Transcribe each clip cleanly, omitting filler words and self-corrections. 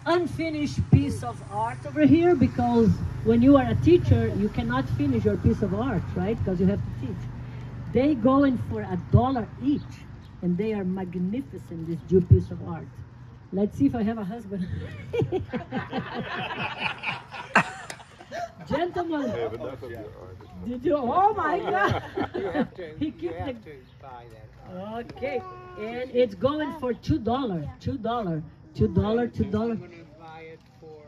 unfinished piece of art over here, because when you are a teacher, you cannot finish your piece of art, right? Because you have to teach. They go in for $1 each, and they are magnificent, this Jew piece of art. Let's see if I have a husband. Gentlemen, I have enough of your art. did you? Oh my God! You have to, He you keeps have the- to buy that. Okay, and it's going for $2, $2, $2, $2. I'm gonna buy it for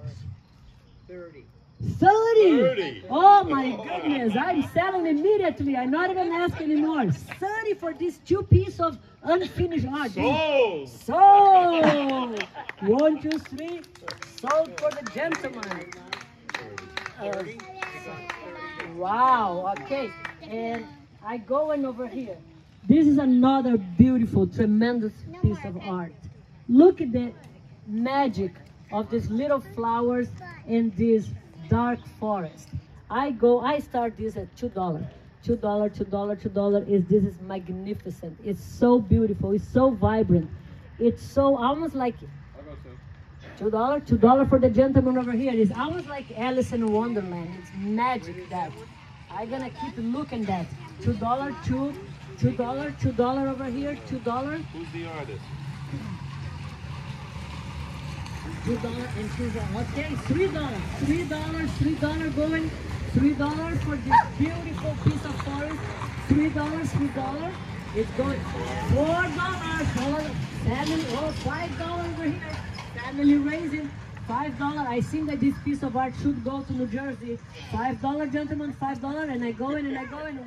30. 30! Oh my goodness, I'm selling immediately. I'm not even asking anymore. 30 for this two piece of unfinished art. Sold! Sold! 1, 2, 3. Sold for the gentleman. Uh, wow, okay. And I go in over here. This is another beautiful, tremendous piece of art. Look at the magic of these little flowers in this dark forest. I start this at $2. $2, $2. This is magnificent. It's so beautiful. It's so vibrant. It's so almost like $2 for the gentleman over here. It's almost like Alice in Wonderland. It's magic that. I'm gonna keep looking at $2, $2 over here, $2. Who's the artist? $2 and $2. Okay, $3 going. $3 for this beautiful piece of forest. $3. It's going $4. Family, oh, $5 over here. Family raising $5. I think that this piece of art should go to New Jersey. $5, gentlemen, $5, and I go in.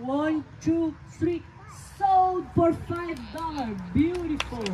1, 2, 3. Sold for $5. Beautiful.